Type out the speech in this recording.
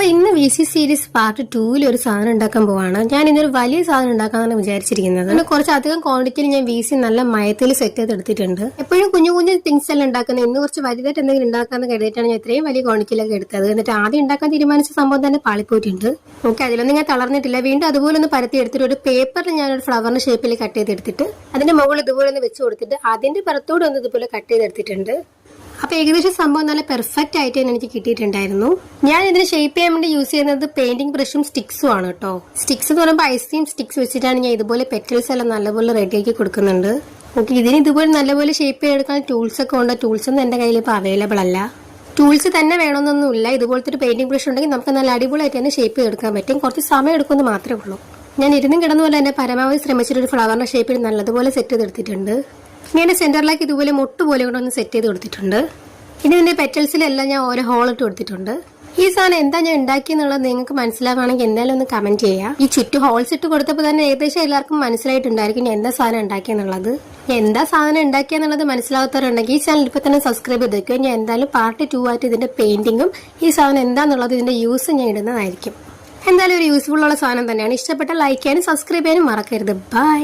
ഇന്ന് VC series part 2 ഒരു സാധനം ഉണ്ടാക്കാൻ പോവാണ്. ഞാൻ ഇന്നൊരു വലിയ സാധനം ഉണ്ടാക്കാന്നാണ് വിചാരിച്ചിരിക്കുന്നത്. അതിന് കുറച്ചധികം ക്വാണ്ടിറ്റിയിൽ ഞാൻ VC നല്ല മയത്തിൽ സെറ്റ് ചെയ്ത് എടുത്തിട്ടുണ്ട്. എപ്പോഴും കുഞ്ഞു കുഞ്ഞു തിങ്സ് എല്ലാം ഉണ്ടാക്കുന്നത് ഇന്ന് കുറച്ച് വലുതായിട്ട് എന്തെങ്കിലും ഉണ്ടാക്കാന്ന് കരുതിയിട്ടാണ് ഞാൻ ഇത്രയും വലിയ ക്വാണ്ടിറ്റിയിലൊക്കെ എടുത്തത്. എന്നിട്ട് ആദ്യം ഉണ്ടാക്കാൻ തീരുമാനിച്ച സംഭവം തന്നെ പാളിപ്പോയിട്ടുണ്ട്. ഓക്കെ, അതിലൊന്നും ഞാൻ തളർന്നിട്ടില്ല. വീണ്ടും അതുപോലെ ഒന്ന് പരത്തി എടുത്തിട്ട് ഒരു പേപ്പറിൽ ഞാനൊരു ഫ്ലവറിന്റെ ഷേപ്പിൽ കട്ട് ചെയ്തെടുത്തിട്ട് അതിന്റെ മുകളിൽ ഇതുപോലെ ഒന്ന് വെച്ച് കൊടുത്തിട്ട് അതിന്റെ പുറത്തോടെ ഒന്ന് ഇതുപോലെ കട്ട് ചെയ്തെടുത്തിട്ടുണ്ട്. അപ്പൊ ഏകദേശം സംഭവം നല്ല പെർഫെക്റ്റ് ആയിട്ട് തന്നെ എനിക്ക് കിട്ടിയിട്ടുണ്ടായിരുന്നു. ഞാൻ ഇതിന് ഷേപ്പ് ചെയ്യാൻ വേണ്ടി യൂസ് ചെയ്യുന്നത് പെയിന്റിംഗ് ബ്രഷും സ്റ്റിക്സും ആണ് കേട്ടോ. സ്റ്റിക്സ് എന്ന് പറയുമ്പോൾ ഐസ്ക്രീം സ്റ്റിക്സ് വെച്ചിട്ടാണ് ഞാൻ ഇതുപോലെ പെറ്റൽസ് എല്ലാം നല്ലപോലെ റെഡിയാക്കി കൊടുക്കുന്നുണ്ട്. ഓക്കെ, ഇതിന് ഇതുപോലെ നല്ലപോലെ ഷേപ്പ് ചെയ്തെടുക്കാൻ ടൂൾസ് ഒക്കെ ഉണ്ട്. ടൂൾസ് ഒന്നും എന്റെ കയ്യിൽ ഇപ്പോൾ അവൈലബിൾ അല്ല. ടൂൾസ് തന്നെ വേണമെന്നൊന്നുമില്ല. ഇതുപോലത്തെ ഒരു പെയിന്റിംഗ് ബ്രഷ് ഉണ്ടെങ്കിൽ നമുക്ക് നല്ല അടിപൊളിയായിട്ട് തന്നെ ഷേപ്പ് ചെയ്തെടുക്കാൻ പറ്റും. കുറച്ച് സമയം എടുക്കുമെന്ന് മാത്രമേ ഉള്ളൂ. ഞാൻ ഇരുന്നും കിടന്നുപോലെ എന്നെ പരമാവധി ശ്രമിച്ചിട്ട് ഒരു ഫ്ലവറിന്റെ ഷേപ്പിൽ നല്ലതുപോലെ സെറ്റ് ചെയ്തെടുത്തിട്ടുണ്ട്. ഞാൻ സെന്ററിലേക്ക് ഇതുപോലെ മുട്ട് പോലെ കൂടെ ഒന്ന് സെറ്റ് ചെയ്ത് കൊടുത്തിട്ടുണ്ട്. ഇനി ഇതിന്റെ പെറ്റൽസിലെല്ലാം ഞാൻ ഓരോ ഹോൾ ഇട്ട് കൊടുത്തിട്ടുണ്ട്. ഈ സാധനം എന്താ ഞാൻ ഉണ്ടാക്കിയെന്നുള്ളത് നിങ്ങൾക്ക് മനസ്സിലാവുകയാണെങ്കിൽ എന്തായാലും ഒന്ന് കമന്റ് ചെയ്യാം. ഈ ചുറ്റും ഹോൾസ് ഇട്ട് കൊടുത്തപ്പോൾ തന്നെ ഏകദേശം എല്ലാവർക്കും മനസ്സിലായിട്ടുണ്ടായിരിക്കും ഞാൻ എന്താ സാധനം ഉണ്ടാക്കിയെന്നുള്ളത്. എന്താ സാധനം ഉണ്ടാക്കിയെന്നുള്ളത് മനസ്സിലാകാത്തവരുണ്ടെങ്കിൽ ഈ ചാനൽ ഇപ്പൊ തന്നെ സബ്സ്ക്രൈബ് ചെയ്ത് വെക്കുക. ഞാൻ എന്തായാലും പാർട്ട് 2 ആയിട്ട് ഇതിന്റെ പെയിന്റിങ്ങും ഈ സാധനം എന്താന്നുള്ളത് ഇതിന്റെ യൂസ് ഞാൻ ഇടുന്നതായിരിക്കും. എന്തായാലും ഒരു യൂസ്ഫുൾ ഉള്ള സാധനം തന്നെയാണ്. ഇഷ്ടപ്പെട്ട ലൈക്ക് ചെയ്യാനും സബ്സ്ക്രൈബ് ചെയ്യാനും മറക്കരുത്. ബൈ.